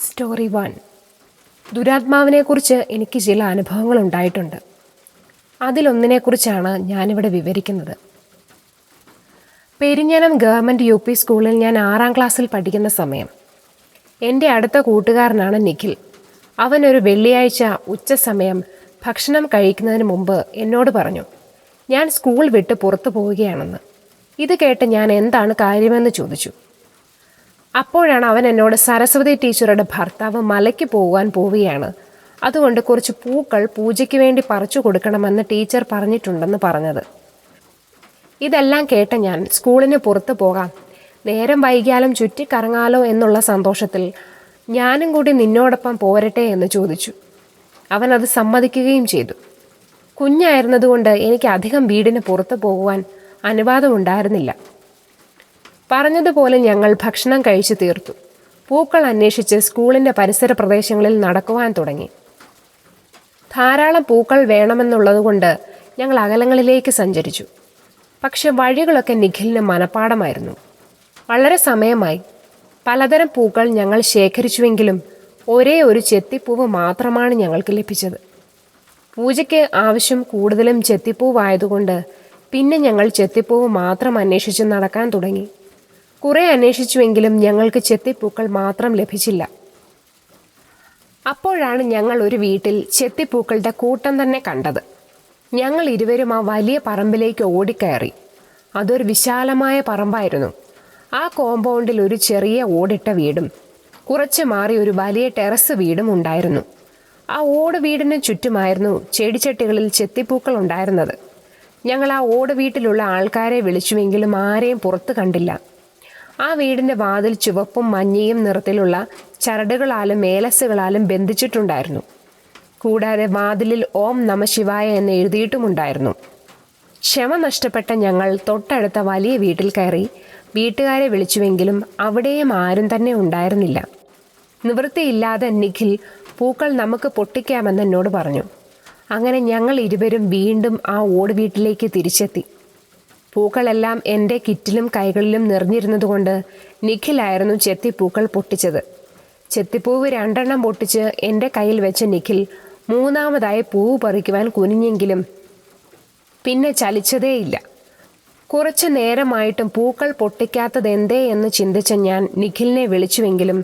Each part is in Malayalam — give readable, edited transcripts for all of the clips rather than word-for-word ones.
സ്റ്റോറി 1. ദുരാത്മാവിനെക്കുറിച്ച് എനിക്ക് ചില അനുഭവങ്ങൾ ഉണ്ടായിട്ടുണ്ട്. അതിലൊന്നിനെക്കുറിച്ചാണ് ഞാനിവിടെ വിവരിക്കുന്നത്. പെരിഞ്ഞനം ഗവൺമെൻറ് UP സ്കൂളിൽ ഞാൻ 6ാം ക്ലാസ്സിൽ പഠിക്കുന്ന സമയം എൻ്റെ അടുത്ത കൂട്ടുകാരനാണ് നിഖിൽ. അവനൊരു വെള്ളിയാഴ്ച ഉച്ച സമയം ഭക്ഷണം കഴിക്കുന്നതിന് മുമ്പ് എന്നോട് പറഞ്ഞു, ഞാൻ സ്കൂൾ വിട്ട് പുറത്തു പോവുകയാണെന്ന്. ഇത് കേട്ട് ഞാൻ എന്താണ് കാര്യമെന്ന് ചോദിച്ചു. അപ്പോഴാണ് അവൻ എന്നോട് സരസ്വതി ടീച്ചറുടെ ഭർത്താവ് മലയ്ക്ക് പോകാൻ പോവുകയാണ്, അതുകൊണ്ട് കുറച്ച് പൂക്കൾ പൂജയ്ക്ക് വേണ്ടി പറിച്ചു കൊടുക്കണമെന്ന് ടീച്ചർ പറഞ്ഞിട്ടുണ്ടെന്ന് പറഞ്ഞത്. ഇതെല്ലാം കേട്ട ഞാൻ സ്കൂളിന് പുറത്ത് പോകാം, നേരം വൈകിയാലും ചുറ്റിക്കറങ്ങാലോ എന്നുള്ള സന്തോഷത്തിൽ ഞാനും കൂടി നിന്നോടൊപ്പം പോരട്ടെ എന്ന് ചോദിച്ചു. അവൻ അത് സമ്മതിക്കുകയും ചെയ്തു. കുഞ്ഞായിരുന്നതുകൊണ്ട് എനിക്ക് അധികം വീടിന് പുറത്ത് പോകുവാൻ അനുവാദമുണ്ടായിരുന്നില്ല. പറഞ്ഞതുപോലെ ഞങ്ങൾ ഭക്ഷണം കഴിച്ചു തീർത്തു. പൂക്കൾ അന്വേഷിച്ച് സ്കൂളിൻ്റെ പരിസര പ്രദേശങ്ങളിൽ നടക്കുവാൻ തുടങ്ങി. ധാരാളം പൂക്കൾ വേണമെന്നുള്ളതുകൊണ്ട് ഞങ്ങൾ അകലങ്ങളിലേക്ക് സഞ്ചരിച്ചു. പക്ഷെ വഴികളൊക്കെ നിഖിലിന് മനപ്പാടമായിരുന്നു. വളരെ സമയമായി. പലതരം പൂക്കൾ ഞങ്ങൾ ശേഖരിച്ചുവെങ്കിലും ഒരേ ഒരു ചെത്തിപ്പൂവ് മാത്രമാണ് ഞങ്ങൾക്ക് ലഭിച്ചത്. പൂജയ്ക്ക് ആവശ്യം കൂടുതലും ചെത്തിപ്പൂവായതുകൊണ്ട് പിന്നെ ഞങ്ങൾ ചെത്തിപ്പൂവ് മാത്രം അന്വേഷിച്ച് നടക്കാൻ തുടങ്ങി. കുറെ അന്വേഷിച്ചുവെങ്കിലും ഞങ്ങൾക്ക് ചെത്തിപ്പൂക്കൾ മാത്രം ലഭിച്ചില്ല. അപ്പോഴാണ് ഞങ്ങൾ ഒരു വീട്ടിൽ ചെത്തിപ്പൂക്കളുടെ കൂട്ടം തന്നെ കണ്ടത്. ഞങ്ങൾ ഇരുവരും ആ വലിയ പറമ്പിലേക്ക് ഓടിക്കയറി. അതൊരു വിശാലമായ പറമ്പായിരുന്നു. ആ കോമ്പൗണ്ടിൽ ഒരു ചെറിയ ഓടിട്ട വീടും കുറച്ച് മാറി ഒരു വലിയ ടെറസ് വീടും ഉണ്ടായിരുന്നു. ആ ഓട് വീടിന് ചുറ്റുമായിരുന്നു ചെടിച്ചട്ടികളിൽ ചെത്തിപ്പൂക്കൾ ഉണ്ടായിരുന്നത്. ഞങ്ങൾ ആ ഓട് വീട്ടിലുള്ള ആൾക്കാരെ വിളിച്ചുവെങ്കിലും ആരെയും പുറത്ത് കണ്ടില്ല. ആ വീടിൻ്റെ വാതിൽ ചുവപ്പും മഞ്ഞയും നിറത്തിലുള്ള ചരടുകളാലും മേലസുകളാലും ബന്ധിച്ചിട്ടുണ്ടായിരുന്നു. കൂടാതെ വാതിലിൽ ഓം നമ ശിവായ എന്ന് എഴുതിയിട്ടുമുണ്ടായിരുന്നു. ക്ഷമ നഷ്ടപ്പെട്ട ഞങ്ങൾ തൊട്ടടുത്ത വലിയ വീട്ടിൽ കയറി വീട്ടുകാരെ വിളിച്ചുവെങ്കിലും അവിടെയും ആരും തന്നെ ഉണ്ടായിരുന്നില്ല. നിവൃത്തിയില്ലാതെ നിഖിൽ പൂക്കൾ നമുക്ക് പൊട്ടിക്കാമെന്ന് എന്നോട് പറഞ്ഞു. അങ്ങനെ ഞങ്ങൾ ഇരുവരും വീണ്ടും ആ ഓട് വീട്ടിലേക്ക് തിരിച്ചെത്തി. പൂക്കളെല്ലാം എൻ്റെ കിറ്റിലും കൈകളിലും നിറഞ്ഞിരുന്നതുകൊണ്ട് നിഖിലായിരുന്നു ചെത്തിപ്പൂക്കൾ പൊട്ടിച്ചത്. ചെത്തിപ്പൂവ് 2 എണ്ണം പൊട്ടിച്ച് എൻ്റെ കയ്യിൽ വെച്ച നിഖിൽ മൂന്നാമതായി പൂവ് പറിക്കുവാൻ കുനിഞ്ഞെങ്കിലും പിന്നെ ചലിച്ചതേയില്ല. കുറച്ചു നേരമായിട്ടും പൂക്കൾ പൊട്ടിക്കാത്തതെന്തേ എന്ന് ചിന്തിച്ച ഞാൻ നിഖിലിനെ വിളിച്ചുവെങ്കിലും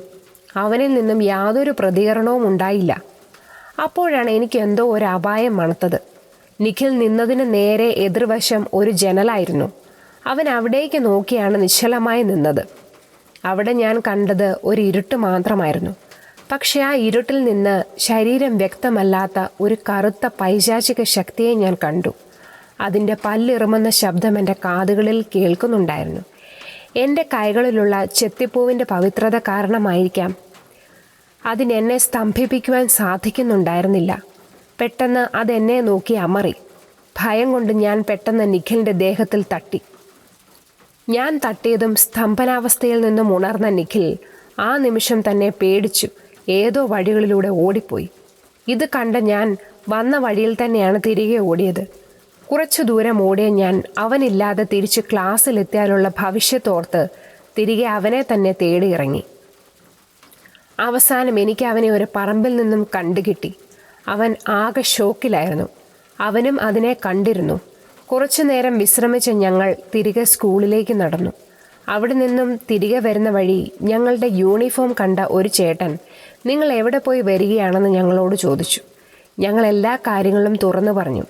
അവനിൽ നിന്നും യാതൊരു പ്രതികരണവും ഉണ്ടായില്ല. അപ്പോഴാണ് എനിക്ക് എന്തോ ഒരു അപായം മണത്തത്. നിഖിൽ നിന്നതിന് നേരെ എതിർവശം ഒരു ജനലായിരുന്നു. അവൻ അവിടേക്ക് നോക്കിയാണ് നിശ്ചലമായി നിന്നത്. അവിടെ ഞാൻ കണ്ടത് ഒരു ഇരുട്ട് മാത്രമായിരുന്നു. പക്ഷെ ആ ഇരുട്ടിൽ നിന്ന് ശരീരം വ്യക്തമല്ലാത്ത ഒരു കറുത്ത പൈശാചിക ശക്തിയെ ഞാൻ കണ്ടു. അതിൻ്റെ പല്ലിറുമുന്ന ശബ്ദം എൻ്റെ കാതുകളിൽ കേൾക്കുന്നുണ്ടായിരുന്നു. എൻ്റെ കൈകളിലുള്ള ചെത്തിപ്പൂവിൻ്റെ പവിത്രത കാരണമായിരിക്കാം അതിനെന്നെ സ്തംഭിപ്പിക്കുവാൻ സാധിക്കുന്നുണ്ടായിരുന്നില്ല. പെട്ടെന്ന് അതെന്നെ നോക്കി അമറി. ഭയം കൊണ്ട് ഞാൻ പെട്ടെന്ന് നിഖിലിൻ്റെ ദേഹത്തിൽ തട്ടി. ഞാൻ തട്ടിയതും സ്തംഭനാവസ്ഥയിൽ നിന്നും ഉണർന്ന നിഖിൽ ആ നിമിഷം തന്നെ പേടിച്ചു ഏതോ വഴികളിലൂടെ ഓടിപ്പോയി. ഇത് കണ്ട ഞാൻ വന്ന വഴിയിൽ തന്നെയാണ് തിരികെ ഓടിയത്. കുറച്ചു ദൂരം ഓടിയ ഞാൻ അവനില്ലാതെ തിരിച്ച് ക്ലാസ്സിലെത്തിയാലുള്ള ഭവിഷ്യത്തോർത്ത് തിരികെ അവനെ തന്നെ തേടി ഇറങ്ങി. അവസാനം എനിക്ക് അവനെ ഒരു പറമ്പിൽ നിന്നും കണ്ടുകിട്ടി. അവൻ ആകെ ഷോക്കിലായിരുന്നു. അവനും അതിനെ കണ്ടിരുന്നു. കുറച്ചു നേരം വിശ്രമിച്ച ഞങ്ങൾ തിരികെ സ്കൂളിലേക്ക് നടന്നു. അവിടെ നിന്നും തിരികെ വരുന്ന വഴി ഞങ്ങളുടെ യൂണിഫോം കണ്ട ഒരു ചേട്ടൻ നിങ്ങൾ എവിടെ പോയി വരികയാണെന്ന് ഞങ്ങളോട് ചോദിച്ചു. ഞങ്ങൾ എല്ലാ കാര്യങ്ങളും തുറന്നു പറഞ്ഞു.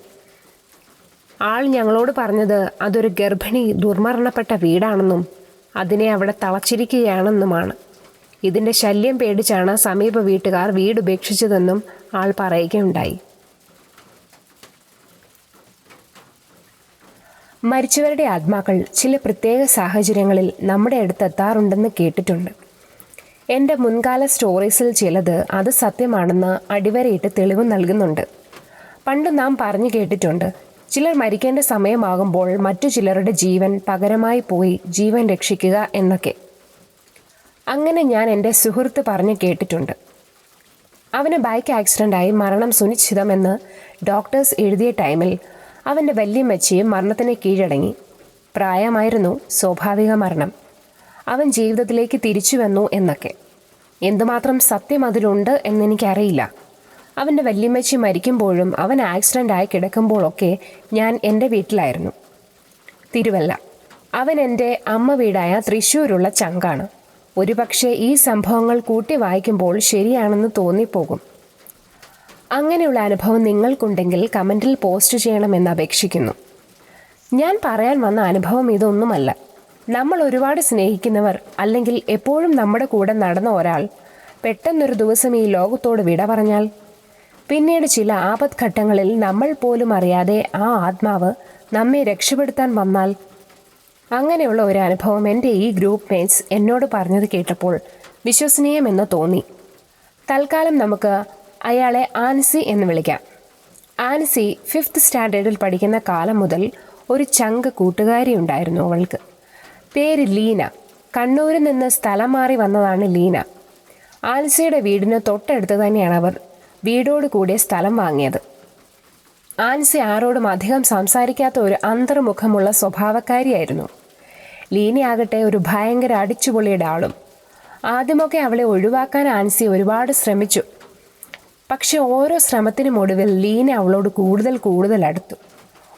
ആൾ ഞങ്ങളോട് പറഞ്ഞത് അതൊരു ഗർഭിണി ദുർമരണപ്പെട്ട വീടാണെന്നും അതിനെ അവിടെ തളച്ചിരിക്കുകയാണെന്നുമാണ്. ഇതിൻ്റെ ശല്യം പേടിച്ചാണ് സമീപ വീട്ടുകാർ വീട് ഉപേക്ഷിച്ചതെന്നും ആൾ പറയുകയുണ്ടായി. മരിച്ചവരുടെ ആത്മാക്കൾ ചില പ്രത്യേക സാഹചര്യങ്ങളിൽ നമ്മുടെ അടുത്തെത്താറുണ്ടെന്ന് കേട്ടിട്ടുണ്ട്. എൻ്റെ മുൻകാല സ്റ്റോറീസിൽ ചിലത് അത് സത്യമാണെന്ന് അടിവരയിട്ട് തെളിവ് നൽകുന്നുണ്ട്. പണ്ട് നാം പറഞ്ഞു കേട്ടിട്ടുണ്ട്, ചിലർ മരിക്കേണ്ട സമയമാകുമ്പോൾ മറ്റു ചിലരുടെ ജീവൻ പകരമായി പോയി ജീവൻ രക്ഷിക്കുക എന്നൊക്കെ. അങ്ങനെ ഞാൻ എൻ്റെ സുഹൃത്ത് പറഞ്ഞു കേട്ടിട്ടുണ്ട്. അവന് ബൈക്ക് ആക്സിഡൻ്റായി മരണം സുനിശ്ചിതമെന്ന് ഡോക്ടേഴ്സ് എഴുതിയ ടൈമിൽ അവൻ്റെ വല്യമ്മച്ചിയും മരണത്തിന് കീഴടങ്ങി. പ്രായമായിരുന്നു, സ്വാഭാവിക മരണം. അവൻ ജീവിതത്തിലേക്ക് തിരിച്ചു വന്നു എന്നൊക്കെ. എന്തുമാത്രം സത്യം അതിലുണ്ട് എന്നെനിക്കറിയില്ല. അവൻ്റെ വല്യമ്മച്ചി മരിക്കുമ്പോഴും അവൻ ആക്സിഡൻ്റായി കിടക്കുമ്പോഴൊക്കെ ഞാൻ എൻ്റെ വീട്ടിലായിരുന്നു. തിരുവല്ല. അവൻ എൻ്റെ അമ്മ വീടായ തൃശ്ശൂരുള്ള ചങ്കാണ്. ഒരുപക്ഷെ ഈ സംഭവങ്ങൾ കൂട്ടി വായിക്കുമ്പോൾ ശരിയാണെന്ന് തോന്നിപ്പോകും. അങ്ങനെയുള്ള അനുഭവം നിങ്ങൾക്കുണ്ടെങ്കിൽ കമൻറ്റിൽ പോസ്റ്റ് ചെയ്യണമെന്ന് അപേക്ഷിക്കുന്നു. ഞാൻ പറയാൻ വന്ന അനുഭവം ഇതൊന്നുമല്ല. നമ്മൾ ഒരുപാട് സ്നേഹിക്കുന്നവർ അല്ലെങ്കിൽ എപ്പോഴും നമ്മുടെ കൂടെ നടന്ന ഒരാൾ പെട്ടെന്നൊരു ദിവസം ഈ ലോകത്തോട് വിട പറഞ്ഞാൽ, പിന്നീട് ചില ആപത്ഘട്ടങ്ങളിൽ നമ്മൾ പോലും അറിയാതെ ആ ആത്മാവ് നമ്മെ രക്ഷപ്പെടുത്താൻ വന്നാൽ, അങ്ങനെയുള്ള ഒരു അനുഭവം എൻ്റെ ഈ ഗ്രൂപ്പ് മേറ്റ്സ് എന്നോട് പറഞ്ഞത് കേട്ടപ്പോൾ വിശ്വസനീയമെന്ന് തോന്നി. തൽക്കാലം നമുക്ക് അയാളെ ആൻസി എന്ന് വിളിക്കാം. ആൻസി 5th സ്റ്റാൻഡേർഡിൽ പഠിക്കുന്ന കാലം മുതൽ ഒരു ചങ്ക് കൂട്ടുകാരി ഉണ്ടായിരുന്നു അവൾക്ക്. പേര് ലീന. കണ്ണൂരിൽ നിന്ന് സ്ഥലം മാറി വന്നതാണ് ലീന. ആൻസിയുടെ വീടിന് തൊട്ടടുത്ത് തന്നെയാണ് അവർ വീടോട് കൂടിയ സ്ഥലം വാങ്ങിയത്. ആൻസി ആരോടും അധികം സംസാരിക്കാത്ത ഒരു അന്തർമുഖമുള്ള സ്വഭാവക്കാരിയായിരുന്നു. ലീനയാകട്ടെ ഒരു ഭയങ്കര അടിച്ചുപൊളിയുടെ ആളും. ആദ്യമൊക്കെ അവളെ ഒഴിവാക്കാൻ ആൻസി ഒരുപാട് ശ്രമിച്ചു. പക്ഷെ ഓരോ ശ്രമത്തിനും ഒടുവിൽ ലീന അവളോട് കൂടുതൽ അടുത്തു.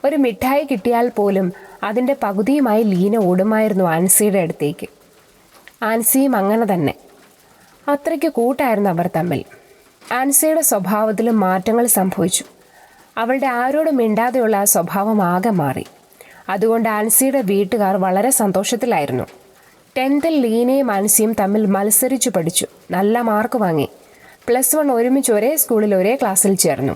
ഒരു മിഠായി കിട്ടിയാൽ പോലും അതിൻ്റെ പകുതിയുമായി ലീന ഓടുമായിരുന്നു ആൻസിയുടെ അടുത്തേക്ക്. ആൻസിയും അങ്ങനെ തന്നെ. അത്രയ്ക്ക് കൂട്ടായിരുന്നു അവർ തമ്മിൽ. ആൻസിയുടെ സ്വഭാവത്തിലും മാറ്റങ്ങൾ സംഭവിച്ചു. അവളുടെ ആരോടും മിണ്ടാതെയുള്ള ആ സ്വഭാവം ആകെ മാറി. അതുകൊണ്ട് ആൻസിയുടെ വീട്ടുകാർ വളരെ സന്തോഷത്തിലായിരുന്നു. 10th ലീനയും ആൻസിയും തമ്മിൽ മത്സരിച്ചു പഠിച്ചു. നല്ല മാർക്ക് വാങ്ങി. +1 ഒരുമിച്ച് ഒരേ സ്കൂളിൽ ഒരേ ക്ലാസ്സിൽ ചേർന്നു.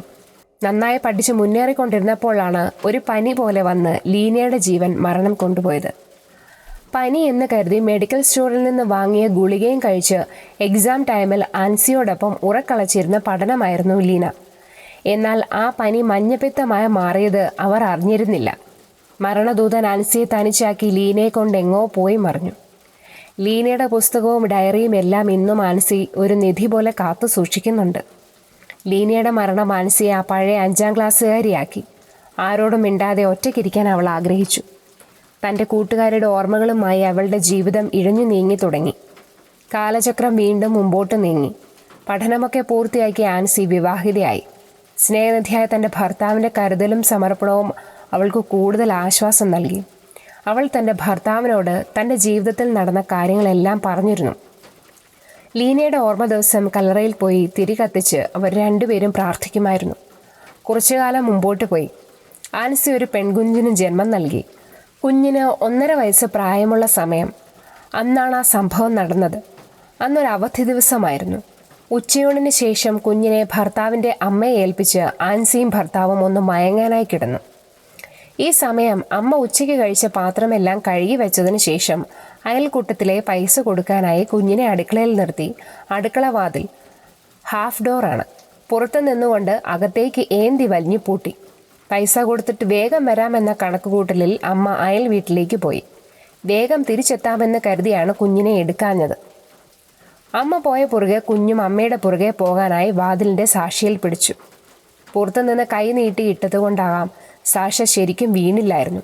നന്നായി പഠിച്ച് മുന്നേറിക്കൊണ്ടിരുന്നപ്പോഴാണ് ഒരു പനി പോലെ വന്ന് ലീനയുടെ ജീവൻ മരണം കൊണ്ടുപോയത്. പനി എന്ന് കരുതി മെഡിക്കൽ സ്റ്റോറിൽ നിന്ന് വാങ്ങിയ ഗുളികയും കഴിച്ച് എക്സാം ടൈമിൽ ആൻസിയോടൊപ്പം ഉറക്കളച്ചിരുന്ന പഠനമായിരുന്നു ലീന. എന്നാൽ ആ പനി മഞ്ഞപ്പിത്തമായി മാറിയത് അവർ അറിഞ്ഞിരുന്നില്ല. മരണദൂതൻ ആൻസിയെ തനിച്ചാക്കി ലീനയെ കൊണ്ട് എങ്ങോ പോയി മറിഞ്ഞു. ലീനയുടെ പുസ്തകവും ഡയറിയും എല്ലാം ഇന്നും ആൻസി ഒരു നിധി പോലെ കാത്തു സൂക്ഷിക്കുന്നുണ്ട്. ലീനയുടെ മരണം ആൻസിയെ ആ പഴയ 5ാം ക്ലാസ്സുകാരിയാക്കി. ആരോടും മിണ്ടാതെ ഒറ്റയ്ക്കിരിക്കാൻ അവൾ ആഗ്രഹിച്ചു. തൻ്റെ കൂട്ടുകാരുടെ ഓർമ്മകളുമായി അവളുടെ ജീവിതം ഇഴഞ്ഞു നീങ്ങി തുടങ്ങി. കാലചക്രം വീണ്ടും മുമ്പോട്ട് നീങ്ങി. പഠനമൊക്കെ പൂർത്തിയാക്കി ആൻസി വിവാഹിതയായി. സ്നേഹനിധിയായ തൻ്റെ ഭർത്താവിൻ്റെ കരുതലും സമർപ്പണവും അവൾക്ക് കൂടുതൽ ആശ്വാസം നൽകി. അവൾ തൻ്റെ ഭർത്താവിനോട് തൻ്റെ ജീവിതത്തിൽ നടന്ന കാര്യങ്ങളെല്ലാം പറഞ്ഞിരുന്നു. ലീനയുടെ ഓർമ്മ ദിവസം കല്ലറയിൽ പോയി തിരി കത്തിച്ച് അവർ രണ്ടുപേരും പ്രാർത്ഥിക്കുമായിരുന്നു. കുറച്ചുകാലം മുമ്പോട്ട് പോയി. ആൻസി ഒരു പെൺകുഞ്ഞിന് ജന്മം നൽകി. കുഞ്ഞിന് 1.5 വയസ്സ് പ്രായമുള്ള സമയം. അന്നാണ് ആ സംഭവം നടന്നത്. അന്നൊരു അവധി ദിവസമായിരുന്നു. ഉച്ചയൂണിന് ശേഷം കുഞ്ഞിനെ ഭർത്താവിൻ്റെ അമ്മയെ ഏൽപ്പിച്ച് ആൻസിയും ഭർത്താവും ഒന്ന് മയങ്ങാനായി കിടന്നു. ഈ സമയം അമ്മ ഉച്ചയ്ക്ക് കഴിച്ച പാത്രമെല്ലാം കഴുകി വെച്ചതിന് ശേഷം അയൽക്കൂട്ടത്തിലെ പൈസ കൊടുക്കാനായി കുഞ്ഞിനെ അടുക്കളയിൽ നിർത്തി. അടുക്കള വാതിൽ ഹാഫ് ഡോറാണ്. പുറത്തു നിന്നുകൊണ്ട് അകത്തേക്ക് ഏന്തി വലിഞ്ഞു പൂട്ടി. പൈസ കൊടുത്തിട്ട് വേഗം വരാമെന്ന കണക്കുകൂട്ടലിൽ അമ്മ അയൽ വീട്ടിലേക്ക് പോയി. വേഗം തിരിച്ചെത്താമെന്ന് കരുതിയാണ് കുഞ്ഞിനെ എടുക്കാഞ്ഞത്. അമ്മ പോയ പുറകെ കുഞ്ഞും അമ്മയുടെ പുറകെ പോകാനായി വാതിലിൻ്റെ സാക്ഷിയിൽ പിടിച്ചു. പുറത്തുനിന്ന് കൈ നീട്ടി ഇട്ടതുകൊണ്ടാകാം സാഷ ശരിക്കും വീണില്ലായിരുന്നു.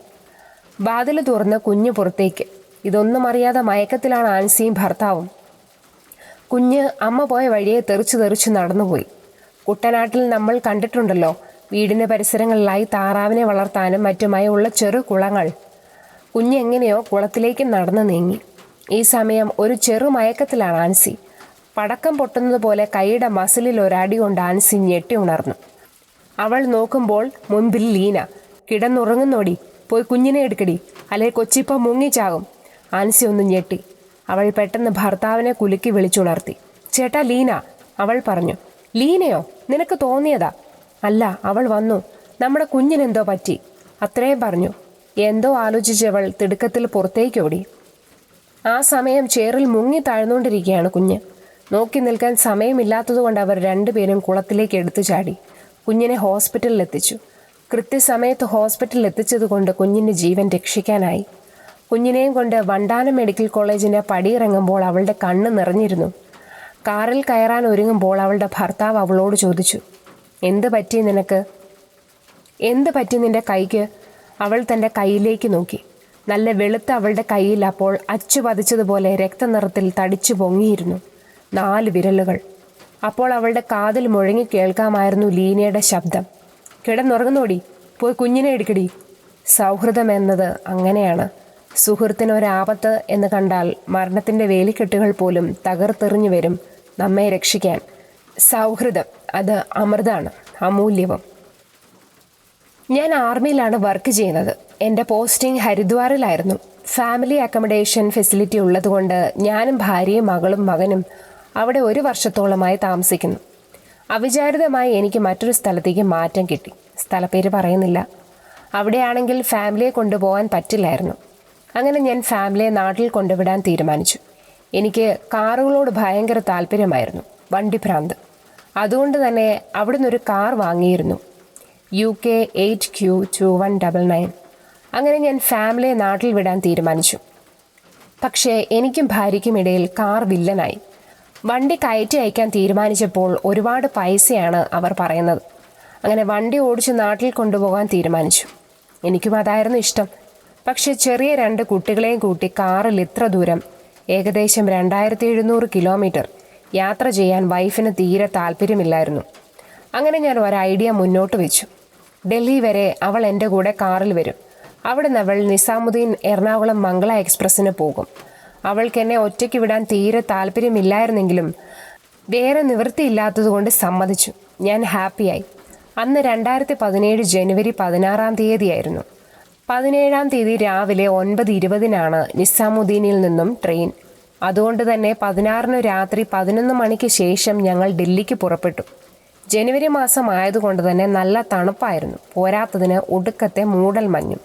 വാതിൽ തുറന്ന് കുഞ്ഞ് പുറത്തേക്ക്. ഇതൊന്നും അറിയാതെ മയക്കത്തിലാണ് ആൻസിയും ഭർത്താവും. കുഞ്ഞ് അമ്മ പോയ വഴിയെ തെറിച്ചു നടന്നുപോയി. കുട്ടനാട്ടിൽ നമ്മൾ കണ്ടിട്ടുണ്ടല്ലോ, വീടിൻ്റെ പരിസരങ്ങളിലായി താറാവിനെ വളർത്താനും മറ്റുമായി ഉള്ള ചെറു കുളങ്ങൾ. കുഞ്ഞ് എങ്ങനെയോ കുളത്തിലേക്ക് നടന്നു നീങ്ങി. ഈ സമയം ഒരു ചെറു മയക്കത്തിലാണ് ആൻസി. പടക്കം പൊട്ടുന്നത് പോലെ കൈയുടെ മസിലിൽ ഒരടി കൊണ്ട് ആൻസി ഞെട്ടി ഉണർന്നു. അവൾ നോക്കുമ്പോൾ മുൻപിൽ ലീന. കിടന്നുറങ്ങുന്നോടി, പോയി കുഞ്ഞിനെ എടുക്കടി, അല്ലെ കൊച്ചിപ്പം മുങ്ങിച്ചാകും. ആൻസി ഒന്ന് ഞെട്ടി. അവൾ പെട്ടെന്ന് ഭർത്താവിനെ കുലുക്കി വിളിച്ചുണർത്തി. ചേട്ടാ ലീന, അവൾ പറഞ്ഞു. ലീനയോ? നിനക്ക് തോന്നിയതാ? അല്ല, അവൾ വന്നു. നമ്മുടെ കുഞ്ഞിനെന്തോ പറ്റി, അത്രയും പറഞ്ഞു. എന്തോ ആലോചിച്ചവൾ തിടുക്കത്തിൽ പുറത്തേക്കോടി. ആ സമയം ചേറിൽ മുങ്ങി താഴ്ന്നുകൊണ്ടിരിക്കുകയാണ് കുഞ്ഞ്. നോക്കി നിൽക്കാൻ സമയമില്ലാത്തതുകൊണ്ട് അവർ രണ്ടുപേരും കുളത്തിലേക്ക് എടുത്തു ചാടി. കുഞ്ഞിനെ ഹോസ്പിറ്റലിൽ എത്തിച്ചു. കൃത്യസമയത്ത് ഹോസ്പിറ്റലിൽ എത്തിച്ചതുകൊണ്ട് കുഞ്ഞിൻ്റെ ജീവൻ രക്ഷിക്കാനായി. കുഞ്ഞിനെയും കൊണ്ട് വണ്ടാനം മെഡിക്കൽ കോളേജിൻ്റെ പടിയിറങ്ങുമ്പോൾ അവളുടെ കണ്ണ് നിറഞ്ഞിരുന്നു. കാറിൽ കയറാൻ ഒരുങ്ങുമ്പോൾ അവളുടെ ഭർത്താവ് അവളോട് ചോദിച്ചു, എന്ത് പറ്റി നിനക്ക്? എന്ത് പറ്റി നിന്റെ കൈക്ക്? അവൾ തൻ്റെ കൈയിലേക്ക് നോക്കി. നല്ല വെളുത്ത അവളുടെ കയ്യിൽ അപ്പോൾ അച്ചു പതിച്ചതുപോലെ രക്തനിറത്തിൽ തടിച്ചു പൊങ്ങിയിരുന്നു. 4 വിരലുകൾ. അപ്പോൾ അവളുടെ കാതിൽ മുഴങ്ങി കേൾക്കാമായിരുന്നു ലീനയുടെ ശബ്ദം. കിടന്നുറങ്ങുന്നോടി, പോയി കുഞ്ഞിനെ എടുക്കടി. സൗഹൃദം എന്നത് അങ്ങനെയാണ്. സുഹൃത്തിന് ഒരാപത്ത് എന്ന് കണ്ടാൽ മരണത്തിൻ്റെ വേലിക്കെട്ടുകൾ പോലും തകർത്തെറിഞ്ഞു വരും നമ്മെ രക്ഷിക്കാൻ. സൗഹൃദം അത് അമൃതാണ്, അമൂല്യവും. ഞാൻ ആർമിയിലാണ് വർക്ക് ചെയ്യുന്നത്. എൻ്റെ പോസ്റ്റിംഗ് ഹരിദ്വാറിലായിരുന്നു. ഫാമിലി അക്കോമഡേഷൻ ഫെസിലിറ്റി ഉള്ളതുകൊണ്ട് ഞാനും ഭാര്യയും മകളും മകനും അവിടെ 1 വർഷത്തോളമായി താമസിക്കുന്നു. അവിചാരിതമായി എനിക്ക് മറ്റൊരു സ്ഥലത്തേക്ക് മാറ്റം കിട്ടി. സ്ഥലപ്പേര് പറയുന്നില്ല. അവിടെയാണെങ്കിൽ ഫാമിലിയെ കൊണ്ടുപോകാൻ പറ്റില്ലായിരുന്നു. അങ്ങനെ ഞാൻ ഫാമിലിയെ നാട്ടിൽ കൊണ്ടുവിടാൻ തീരുമാനിച്ചു. എനിക്ക് കാറുകളോട് ഭയങ്കര താല്പര്യമായിരുന്നു, വണ്ടിഭ്രാന്ത്. അതുകൊണ്ട് തന്നെ അവിടുന്ന് ഒരു കാർ വാങ്ങിയിരുന്നു, UK 8Q2199. അങ്ങനെ ഞാൻ ഫാമിലിയെ നാട്ടിൽ വിടാൻ തീരുമാനിച്ചു. പക്ഷേ എനിക്കും ഭാര്യയ്ക്കും ഇടയിൽ കാർ വില്ലനായി. വണ്ടി കയറ്റി അയക്കാൻ തീരുമാനിച്ചപ്പോൾ ഒരുപാട് പൈസയാണ് അവർ പറയുന്നത്. അങ്ങനെ വണ്ടി ഓടിച്ച് നാട്ടിൽ കൊണ്ടുപോകാൻ തീരുമാനിച്ചു. എനിക്കും അതായിരുന്നു ഇഷ്ടം. പക്ഷെ ചെറിയ 2 കുട്ടികളെയും കൂട്ടി കാറിൽ ഇത്ര ദൂരം, ഏകദേശം 2700 കിലോമീറ്റർ യാത്ര ചെയ്യാൻ വൈഫിന് തീരെ താല്പര്യമില്ലായിരുന്നു. അങ്ങനെ ഞാൻ ഒരു ഐഡിയ മുന്നോട്ട് വെച്ചു. ഡൽഹി വരെ അവൾ എൻ്റെ കൂടെ കാറിൽ വരും. അവിടുന്ന് അവൾ നിസാമുദ്ദീൻ എറണാകുളം മംഗള എക്സ്പ്രസ്സിന് പോകും. അവൾക്ക് എന്നെ ഒറ്റയ്ക്ക് വിടാൻ തീരെ താല്പര്യമില്ലായിരുന്നെങ്കിലും വേറെ നിവൃത്തിയില്ലാത്തതുകൊണ്ട് സമ്മതിച്ചു. ഞാൻ ഹാപ്പിയായി. അന്ന് 2017 ജനുവരി 16-ാം തീയതിയായിരുന്നു. 17-ാം തീയതി രാവിലെ 9:20-നാണ് നിസാമുദ്ദീനിൽ നിന്നും ട്രെയിൻ. അതുകൊണ്ട് തന്നെ 16-ന് രാത്രി 11 മണിക്ക് ശേഷം ഞങ്ങൾ ഡൽഹിക്ക് പുറപ്പെട്ടു. ജനുവരി മാസം ആയതുകൊണ്ട് തന്നെ നല്ല തണുപ്പായിരുന്നു. പോരാത്തതിന് ഒടുക്കത്തെ മൂടൽ മഞ്ഞും.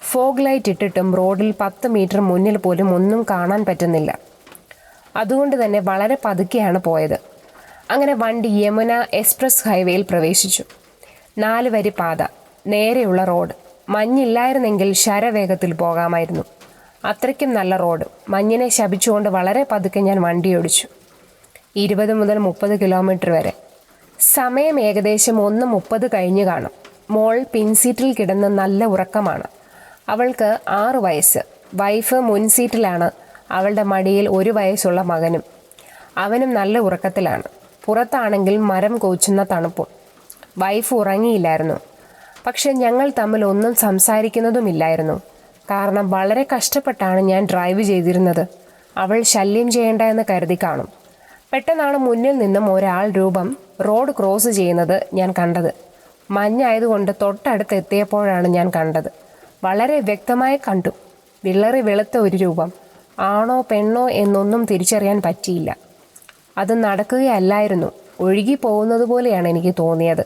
ഫോഗ് ലൈറ്റ് ഇട്ടിട്ടും റോഡിൽ 10 മീറ്റർ മുന്നിൽ പോലും ഒന്നും കാണാൻ പറ്റുന്നില്ല. അതുകൊണ്ട് തന്നെ വളരെ പതുക്കെയാണ് പോയത്. അങ്ങനെ വണ്ടി യമുന എക്സ്പ്രസ് ഹൈവേയിൽ പ്രവേശിച്ചു. 4 വരി പാത, നേരെയുള്ള റോഡ്. മഞ്ഞില്ലായിരുന്നെങ്കിൽ ശരവേഗത്തിൽ പോകാമായിരുന്നു. അത്രയ്ക്കും നല്ല റോഡ്. മഞ്ഞിനെ ശപിച്ചുകൊണ്ട് വളരെ പതുക്കെ ഞാൻ വണ്ടിയോടിച്ചു. 20 മുതൽ 30 കിലോമീറ്റർ വരെ. സമയം ഏകദേശം 1:30 കഴിഞ്ഞു കാണും. മോൾ പിൻസീറ്റിൽ കിടന്ന് നല്ല ഉറക്കമാണ്. അവൾക്ക് 6 വയസ്സ്. വൈഫ് മുൻസീറ്റിലാണ്. അവളുടെ മടിയിൽ 1 വയസ്സുള്ള മകനും. അവനും നല്ല ഉറക്കത്തിലാണ്. പുറത്താണെങ്കിൽ മരം കോച്ചുന്ന തണുപ്പും. വൈഫ് ഉറങ്ങിയില്ലായിരുന്നു. പക്ഷെ ഞങ്ങൾ തമ്മിൽ ഒന്നും സംസാരിക്കുന്നതുമില്ലായിരുന്നു. കാരണം വളരെ കഷ്ടപ്പെട്ടാണ് ഞാൻ ഡ്രൈവ് ചെയ്തിരുന്നത്. അവൾ ശല്യം ചെയ്യേണ്ട എന്ന് കരുതി കാണും. പെട്ടെന്നാണ് മുന്നിൽ നിന്നും ഒരാൾ രൂപം റോഡ് ക്രോസ് ചെയ്യുന്നത് ഞാൻ കണ്ടത്. മഞ്ഞായതുകൊണ്ട് തൊട്ടടുത്ത് എത്തിയപ്പോഴാണ് ഞാൻ കണ്ടത്. വളരെ വ്യക്തമായി കണ്ടു. വിളറി വെളുത്ത ഒരു രൂപം. ആണോ പെണ്ണോ എന്നൊന്നും തിരിച്ചറിയാൻ പറ്റിയില്ല. അത് നടക്കുകയല്ലായിരുന്നു, ഒഴുകി പോകുന്നത് പോലെയാണ് എനിക്ക് തോന്നിയത്.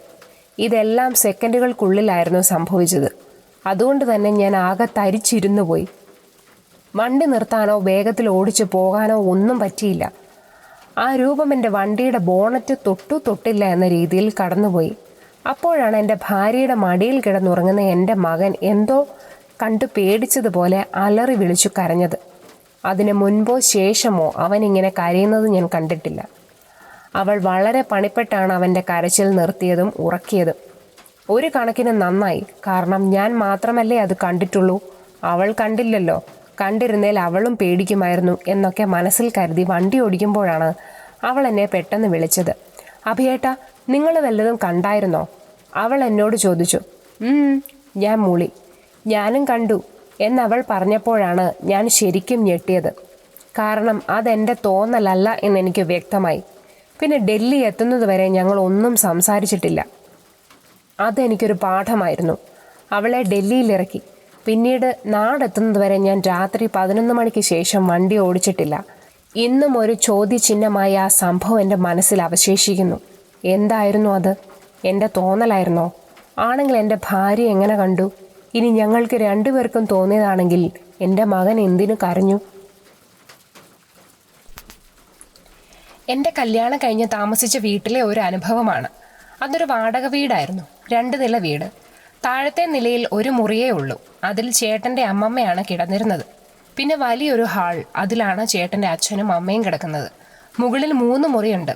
ഇതെല്ലാം സെക്കൻഡുകൾക്കുള്ളിലായിരുന്നു സംഭവിച്ചത്. അതുകൊണ്ട് തന്നെ ഞാൻ ആകെ തരിച്ചിരുന്നു പോയി. വണ്ടി നിർത്താനോ വേഗത്തിൽ ഓടിച്ചു പോകാനോ ഒന്നും പറ്റിയില്ല. ആ രൂപം എൻ്റെ വണ്ടിയുടെ ബോണറ്റ് തൊട്ടില്ല എന്ന രീതിയിൽ കടന്നുപോയി. അപ്പോഴാണ് എൻ്റെ ഭാര്യയുടെ മടിയിൽ കിടന്നുറങ്ങുന്ന എൻ്റെ മകൻ എന്തോ കണ്ടു പേടിച്ചതുപോലെ അലറി വിളിച്ചു കരഞ്ഞത്. അതിന് മുൻപോ ശേഷമോ അവൻ ഇങ്ങനെ കരയുന്നത് ഞാൻ കണ്ടിട്ടില്ല. അവൾ വളരെ പണിപ്പെട്ടാണ് അവൻ്റെ കരച്ചിൽ നിർത്തിയതും ഉറക്കിയതും. ഒരു കണക്കിന് നന്നായി. കാരണം ഞാൻ മാത്രമല്ലേ അത് കണ്ടിട്ടുള്ളൂ, അവൾ കണ്ടില്ലല്ലോ. കണ്ടിരുന്നേൽ അവളും പേടിക്കുമായിരുന്നു എന്നൊക്കെ മനസ്സിൽ കരുതി വണ്ടി ഓടിക്കുമ്പോഴാണ് അവൾ എന്നെ പെട്ടെന്ന് വിളിച്ചത്. അഭിയേട്ടാ, നിങ്ങൾ വല്ലതും കണ്ടായിരുന്നോ? അവൾ എന്നോട് ചോദിച്ചു. ഞാൻ മൂളി. ഞാനും കണ്ടു എന്നവൾ പറഞ്ഞപ്പോഴാണ് ഞാൻ ശരിക്കും ഞെട്ടിയത്. കാരണം അതെൻ്റെ തോന്നലല്ല എന്നെനിക്ക് വ്യക്തമായി. പിന്നെ ഡൽഹി എത്തുന്നതുവരെ ഞങ്ങൾ ഒന്നും സംസാരിച്ചിട്ടില്ല. അതെനിക്കൊരു പാഠമായിരുന്നു. അവളെ ഡൽഹിയിലിറക്കി. പിന്നീട് നാടെത്തുന്നതുവരെ ഞാൻ രാത്രി 11 മണിക്ക് ശേഷം വണ്ടി ഓടിച്ചിട്ടില്ല. ഇന്നും ഒരു ചോദ്യചിഹ്നമായി ആ സംഭവം എൻ്റെ മനസ്സിൽ അവശേഷിക്കുന്നു. എന്തായിരുന്നു അത്? എൻ്റെ തോന്നലായിരുന്നോ? ആണെങ്കിൽ എൻ്റെ ഭാര്യ എങ്ങനെ കണ്ടു? ഇനി ഞങ്ങൾക്ക് 2 പേർക്കും തോന്നിയതാണെങ്കിൽ എൻ്റെ മകൻ എന്തിനു കരഞ്ഞു? എൻ്റെ കല്യാണം കഴിഞ്ഞ് താമസിച്ച വീട്ടിലെ ഒരു അനുഭവമാണ്. അതൊരു വാടക വീടായിരുന്നു. 2 നില വീട്. താഴത്തെ നിലയിൽ ഒരു മുറിയേ ഉള്ളൂ. അതിൽ ചേട്ടൻ്റെ അമ്മമ്മയാണ് കിടന്നിരുന്നത്. പിന്നെ വലിയൊരു ഹാൾ. അതിലാണ് ചേട്ടൻ്റെ അച്ഛനും അമ്മയും കിടക്കുന്നത്. മുകളിൽ 3 മുറിയുണ്ട്.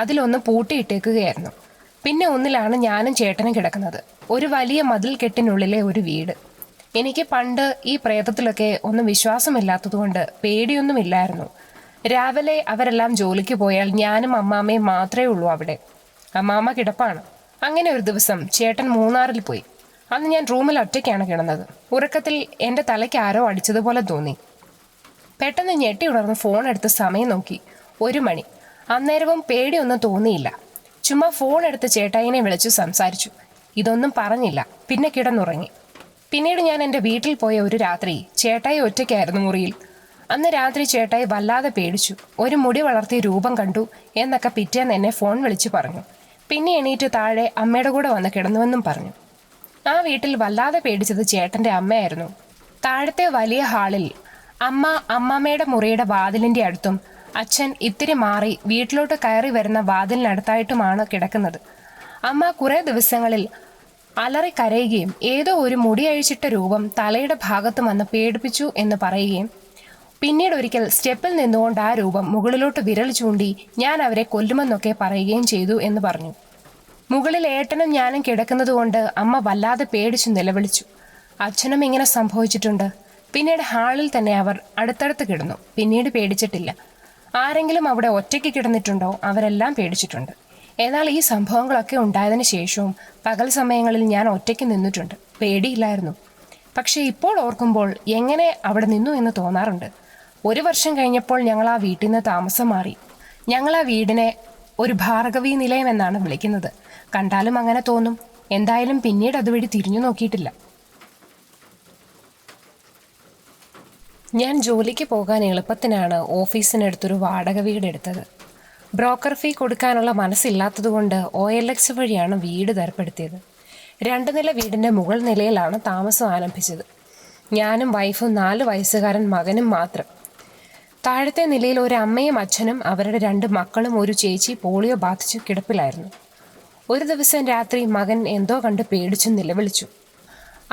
അതിലൊന്ന് പൂട്ടിയിട്ടേക്കുകയായിരുന്നു. പിന്നെ ഒന്നിലാണ് ഞാനും ചേട്ടനും കിടക്കുന്നത്. ഒരു വലിയ മതിൽ കെട്ടിനുള്ളിലെ ഒരു വീട്. എനിക്ക് പണ്ട് ഈ പ്രേതത്തിലൊക്കെ ഒന്നും വിശ്വാസമില്ലാത്തതുകൊണ്ട് പേടിയൊന്നുമില്ലായിരുന്നു. രാവിലെ അവരെല്ലാം ജോലിക്ക് പോയാൽ ഞാനും അമ്മാമ്മയും മാത്രമേ ഉള്ളൂ അവിടെ. അമ്മാമ്മ കിടപ്പാണ്. അങ്ങനെ ഒരു ദിവസം ചേട്ടൻ മൂന്നാറിൽ പോയി. അന്ന് ഞാൻ റൂമിൽ ഒറ്റയ്ക്കാണ് കിടന്നത്. ഉറക്കത്തിൽ എൻ്റെ തലയ്ക്ക് ആരോ അടിച്ചതുപോലെ തോന്നി. പെട്ടെന്ന് ഞെട്ടി ഉണർന്ന് ഫോൺ എടുത്ത് സമയം നോക്കി. 1 മണി. അന്നേരവും പേടിയൊന്നും തോന്നിയില്ല. ചുമ്മാ ഫോൺ എടുത്ത് ചേട്ടായിനെ വിളിച്ചു സംസാരിച്ചു. ഇതൊന്നും പറഞ്ഞില്ല. പിന്നെ കിടന്നുറങ്ങി. പിന്നീട് ഞാൻ എൻ്റെ വീട്ടിൽ പോയ ഒരു രാത്രി ചേട്ടായി ഒറ്റയ്ക്കായിരുന്നു മുറിയിൽ. അന്ന് രാത്രി ചേട്ടായി വല്ലാതെ പേടിച്ചു. ഒരു മുടി വളർത്തിയ രൂപം കണ്ടു എന്നൊക്കെ പിറ്റേന്ന് എന്നെ ഫോൺ വിളിച്ചു പറഞ്ഞു. പിന്നെ എണീറ്റ് താഴെ അമ്മയുടെ കൂടെ വന്ന് കിടന്നുവെന്നും പറഞ്ഞു. ആ വീട്ടിൽ വല്ലാതെ പേടിച്ചത് ചേട്ടൻ്റെ അമ്മയായിരുന്നു. താഴത്തെ വലിയ ഹാളിൽ അമ്മ അമ്മാമ്മയുടെ മുറിയുടെ വാതിലിൻ്റെ അടുത്തും അച്ഛൻ ഇത്തിരി മാറി വീട്ടിലോട്ട് കയറി വരുന്ന വാതിലിനടുത്തായിട്ടുമാണ് കിടക്കുന്നത്. അമ്മ കുറേ ദിവസങ്ങളിൽ അലറി കരയുകയും ഏതോ ഒരു മുടിയഴിച്ചിട്ട രൂപം തലയുടെ ഭാഗത്ത് വന്ന് പേടിപ്പിച്ചു എന്ന് പറയുകയും പിന്നീട് ഒരിക്കൽ സ്റ്റെപ്പിൽ നിന്നുകൊണ്ട് ആ രൂപം മുകളിലോട്ട് വിരൽ ചൂണ്ടി ഞാൻ അവരെ കൊല്ലുമെന്നൊക്കെ പറയുകയും ചെയ്തു എന്ന് പറഞ്ഞു. മുകളിൽ ഏട്ടനും ഞാനും കിടക്കുന്നതുകൊണ്ട് അമ്മ വല്ലാതെ പേടിച്ചു നിലവിളിച്ചു. അച്ഛനും ഇങ്ങനെ സംഭവിച്ചിട്ടുണ്ട്. പിന്നീട് ഹാളിൽ തന്നെ അവർ അടുത്തടുത്ത് കിടന്നു. പിന്നീട് പേടിച്ചിട്ടില്ല. ആരെങ്കിലും അവിടെ ഒറ്റയ്ക്ക് കിടന്നിട്ടുണ്ടോ? അവരെല്ലാം പേടിച്ചിട്ടുണ്ട്. എന്നാൽ ഈ സംഭവങ്ങളൊക്കെ ഉണ്ടായതിനു ശേഷവും പകൽ സമയങ്ങളിൽ ഞാൻ ഒറ്റയ്ക്ക് നിന്നിട്ടുണ്ട്. പേടിയില്ലായിരുന്നു. പക്ഷേ ഇപ്പോൾ ഓർക്കുമ്പോൾ എങ്ങനെ അവിടെ നിന്നു എന്ന് തോന്നാറുണ്ട്. 1 വർഷം കഴിഞ്ഞപ്പോൾ ഞങ്ങൾ ആ വീട്ടിൽ നിന്ന് താമസം മാറി. ഞങ്ങൾ ആ വീടിനെ ഒരു ഭാർഗവീ നിലയം എന്നാണ് വിളിക്കുന്നത്. കണ്ടാലും അങ്ങനെ തോന്നും. എന്തായാലും പിന്നീട് അതുവഴി തിരിഞ്ഞു നോക്കിയിട്ടില്ല. ഞാൻ ജോലിക്ക് പോകാൻ എളുപ്പത്തിനാണ് ഓഫീസിനടുത്തൊരു വാടക വീട് എടുത്തത്. ബ്രോക്കർ ഫീ കൊടുക്കാനുള്ള മനസ്സില്ലാത്തതുകൊണ്ട് OLX വഴിയാണ് വീട് തരപ്പെടുത്തിയത്. 2 നില വീടിൻ്റെ മുകൾ നിലയിലാണ് താമസം ആരംഭിച്ചത്. ഞാനും വൈഫും 4 വയസ്സുകാരൻ മകനും മാത്രം. താഴത്തെ നിലയിൽ ഒരു അമ്മയും അച്ഛനും അവരുടെ 2 മക്കളും ഒരു ചേച്ചി പോളിയോ ബാധിച്ച് കിടപ്പിലായിരുന്നു. ഒരു ദിവസം രാത്രി മകൻ എന്തോ കണ്ട് പേടിച്ചു നിലവിളിച്ചു.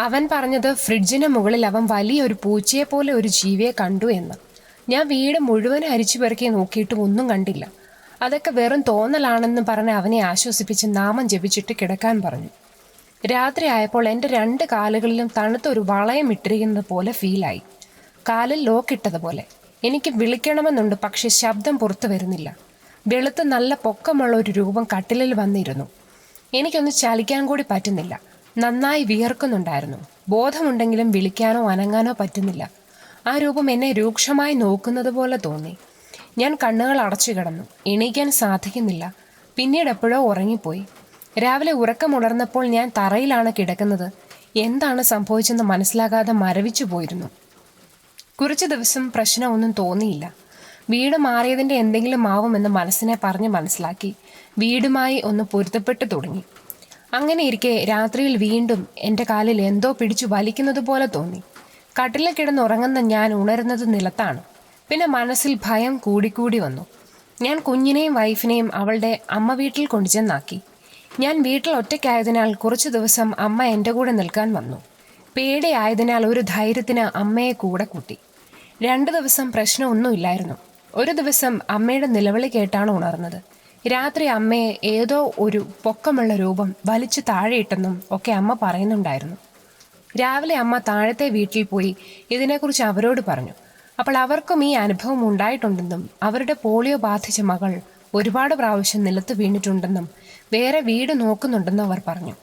അവൻ പറഞ്ഞത് ഫ്രിഡ്ജിന് മുകളിൽ അവൻ വലിയൊരു പൂച്ചയെപ്പോലെ ഒരു ജീവിയെ കണ്ടു എന്ന്. ഞാൻ വീട് മുഴുവൻ അരിച്ചു പെറുക്കി നോക്കിയിട്ടും ഒന്നും കണ്ടില്ല. അതൊക്കെ വെറും തോന്നലാണെന്ന് പറഞ്ഞ് അവനെ ആശ്വസിപ്പിച്ച് നാമം ജപിച്ചിട്ട് കിടക്കാൻ പറഞ്ഞു. രാത്രി ആയപ്പോൾ എൻ്റെ 2 കാലുകളിലും തണുത്തൊരു വളയം ഇട്ടിരിക്കുന്നത് പോലെ ഫീലായി. കാലിൽ ലോക്കിട്ടതുപോലെ. എനിക്ക് വിളിക്കണമെന്നുണ്ട്, പക്ഷെ ശബ്ദം പുറത്തു വരുന്നില്ല. വെളുത്ത് നല്ല പൊക്കമുള്ള ഒരു രൂപം കട്ടിലിൽ വന്നിരുന്നു. എനിക്കൊന്ന് ചലിക്കാൻ കൂടി പറ്റുന്നില്ല. നന്നായി വിയർക്കുന്നുണ്ടായിരുന്നു. ബോധമുണ്ടെങ്കിലും വിളിക്കാനോ അനങ്ങാനോ പറ്റുന്നില്ല. ആ രൂപം എന്നെ രൂക്ഷമായി നോക്കുന്നത് പോലെ തോന്നി. ഞാൻ കണ്ണുകൾ അടച്ചു കിടന്നു. എണീക്കാൻ സാധിക്കുന്നില്ല. പിന്നീട് എപ്പോഴോ ഉറങ്ങിപ്പോയി. രാവിലെ ഉറക്കമുണർന്നപ്പോൾ ഞാൻ തറയിലാണ് കിടക്കുന്നത്. എന്താണ് സംഭവിച്ചെന്ന് മനസ്സിലാകാതെ മരവിച്ചു പോയിരുന്നു. കുറച്ച് ദിവസം പ്രശ്നമൊന്നും തോന്നിയില്ല. വീട് മാറിയതിൻ്റെ എന്തെങ്കിലും ആവുമെന്ന് മനസ്സിനെ പറഞ്ഞ് മനസ്സിലാക്കി വീടുമായി ഒന്ന് പൊരുത്തപ്പെട്ടു തുടങ്ങി. അങ്ങനെ ഇരിക്കെ രാത്രിയിൽ വീണ്ടും എൻ്റെ കാലിൽ എന്തോ പിടിച്ചു വലിക്കുന്നത് പോലെ തോന്നി. കട്ടിലിൽ കിടന്നുറങ്ങുന്ന ഞാൻ ഉണരുന്നത് നിലത്താണ്. പിന്നെ മനസ്സിൽ ഭയം കൂടിക്കൂടി വന്നു. ഞാൻ കുഞ്ഞിനെയും വൈഫിനെയും അവളുടെ അമ്മ വീട്ടിൽ കൊണ്ടുചെന്നാക്കി. ഞാൻ വീട്ടിൽ ഒറ്റയ്ക്കായതിനാൽ കുറച്ച് ദിവസം അമ്മ എൻ്റെ കൂടെ നിൽക്കാൻ വന്നു. പേടിയായതിനാൽ ഒരു ധൈര്യത്തിന് അമ്മയെ കൂടെ കൂട്ടി. 2 ദിവസം പ്രശ്നമൊന്നുമില്ലായിരുന്നു. ഒരു ദിവസം അമ്മയുടെ നിലവിളി കേട്ടാണ് ഉണർന്നത്. രാത്രി അമ്മയെ ഏതോ ഒരു പൊക്കമുള്ള രൂപം വലിച്ചു താഴെയിട്ടെന്നും ഒക്കെ അമ്മ പറയുന്നുണ്ടായിരുന്നു. രാവിലെ അമ്മ താഴത്തെ വീട്ടിൽ പോയി ഇതിനെക്കുറിച്ച് അവരോട് പറഞ്ഞു. അപ്പോൾ അവർക്കും ഈ അനുഭവം ഉണ്ടായിട്ടുണ്ടെന്നും അവരുടെ പോളിയോ ബാധിച്ച മകൾ ഒരുപാട് പ്രാവശ്യം നിലത്ത് വീണിട്ടുണ്ടെന്നും വേറെ വീട് നോക്കുന്നുണ്ടെന്നും അവർ പറഞ്ഞു.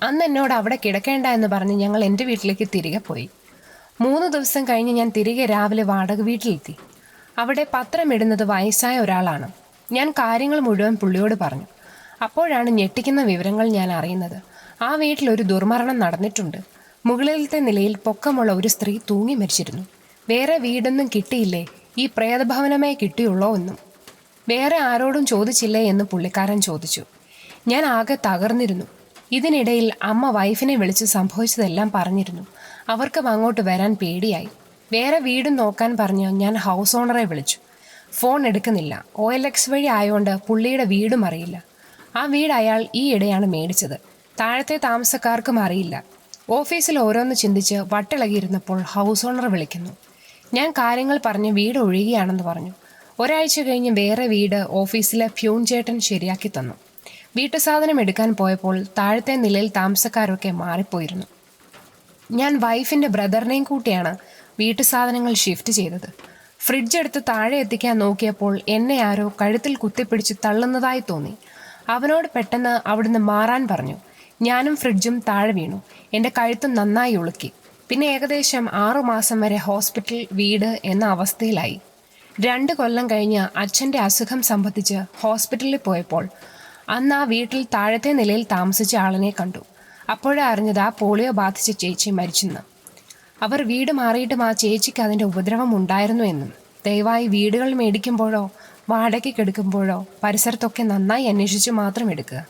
അന്ന് എന്നോട് അവിടെ കിടക്കേണ്ട എന്ന് പറഞ്ഞ് ഞങ്ങൾ എൻ്റെ വീട്ടിലേക്ക് തിരികെ പോയി. 3 ദിവസം കഴിഞ്ഞ് ഞാൻ തിരികെ രാവിലെ വാടക വീട്ടിലെത്തി. അവിടെ പത്രമിടുന്നത് വയസ്സായ ഒരാളാണ്. ഞാൻ കാര്യങ്ങൾ മുഴുവൻ പുള്ളിയോട് പറഞ്ഞു. അപ്പോഴാണ് ഞെട്ടിക്കുന്ന വിവരങ്ങൾ ഞാൻ അറിയുന്നത്. ആ വീട്ടിലൊരു ദുർമരണം നടന്നിട്ടുണ്ട്. മുകളിലത്തെ നിലയിൽ പൊക്കമുള്ള ഒരു സ്ത്രീ തൂങ്ങി മരിച്ചിരുന്നു. വേറെ വീടൊന്നും കിട്ടിയില്ലേ, ഈ പ്രേതഭവനമേ കിട്ടിയുള്ളോ എന്നും. വേറെ ആരോടും ചോദിച്ചില്ലേ എന്ന് പുള്ളിക്കാരൻ ചോദിച്ചു. ഞാൻ ആകെ തകർന്നിരുന്നു. ഇതിനിടയിൽ അമ്മ വൈഫിനെ വിളിച്ച് സംഭവിച്ചതെല്ലാം പറഞ്ഞിരുന്നു. അവർക്കും അങ്ങോട്ട് വരാൻ പേടിയായി. വേറെ വീട് നോക്കാൻ പറഞ്ഞ് ഞാൻ ഹൗസ് ഓണറെ വിളിച്ചു. ഫോൺ എടുക്കുന്നില്ല. OLX വഴി ആയതുകൊണ്ട് പുള്ളിയുടെ വീടും അറിയില്ല. ആ വീട് അയാൾ ഈ ഇടെയാണ് മേടിച്ചത്. താഴത്തെ താമസക്കാർക്കും അറിയില്ല. ഓഫീസിൽ ഓരോന്ന് ചിന്തിച്ച് വട്ടിളകിയിരുന്നപ്പോൾ ഹൗസ് ഓണർ വിളിക്കുന്നു. ഞാൻ കാര്യങ്ങൾ പറഞ്ഞ് വീട് ഒഴിയുകയാണെന്ന് പറഞ്ഞു. ഒരാഴ്ച കഴിഞ്ഞ് വേറെ വീട് ഓഫീസിലെ പ്യൂൺ ചേട്ടൻ ശരിയാക്കി തന്നു. വീട്ടു സാധനം എടുക്കാൻ പോയപ്പോൾ താഴത്തെ നിലയിൽ താമസക്കാരൊക്കെ മാറിപ്പോയിരുന്നു. ഞാൻ വൈഫിൻ്റെ ബ്രദറിനെയും കൂട്ടിയാണ് വീട്ടു സാധനങ്ങൾ ഷിഫ്റ്റ് ചെയ്തത്. ഫ്രിഡ്ജ് എടുത്ത് താഴെ എത്തിക്കാൻ നോക്കിയപ്പോൾ എന്നെ ആരോ കഴുത്തിൽ കുത്തിപ്പിടിച്ച് തള്ളുന്നതായി തോന്നി. അവനോട് പെട്ടെന്ന് അവിടുന്ന് മാറാൻ പറഞ്ഞു. ഞാനും ഫ്രിഡ്ജും താഴെ വീണു. എൻ്റെ കഴുത്തും നന്നായി ഉളുക്കി. പിന്നെ ഏകദേശം 6 മാസം വരെ ഹോസ്പിറ്റൽ, വീട് എന്ന അവസ്ഥയിലായി. 2 കൊല്ലം കഴിഞ്ഞ് അച്ഛൻ്റെ അസുഖം സംബന്ധിച്ച് ഹോസ്പിറ്റലിൽ പോയപ്പോൾ അന്ന് ആ വീട്ടിൽ താഴത്തെ നിലയിൽ താമസിച്ച ആളിനെ കണ്ടു. അപ്പോഴേ അറിഞ്ഞത് ആ പോളിയോ ബാധിച്ച ചേച്ചി മരിച്ചെന്ന്. അവർ വീട് മാറിയിട്ടും ആ ചേച്ചിക്ക് അതിൻ്റെ ഉപദ്രവം ഉണ്ടായിരുന്നു എന്നും. ദയവായി വീടുകൾ മേടിക്കുമ്പോഴോ വാടകയ്ക്ക് എടുക്കുമ്പോഴോ പരിസരത്തൊക്കെ നന്നായി അന്വേഷിച്ച് മാത്രം എടുക്കുക.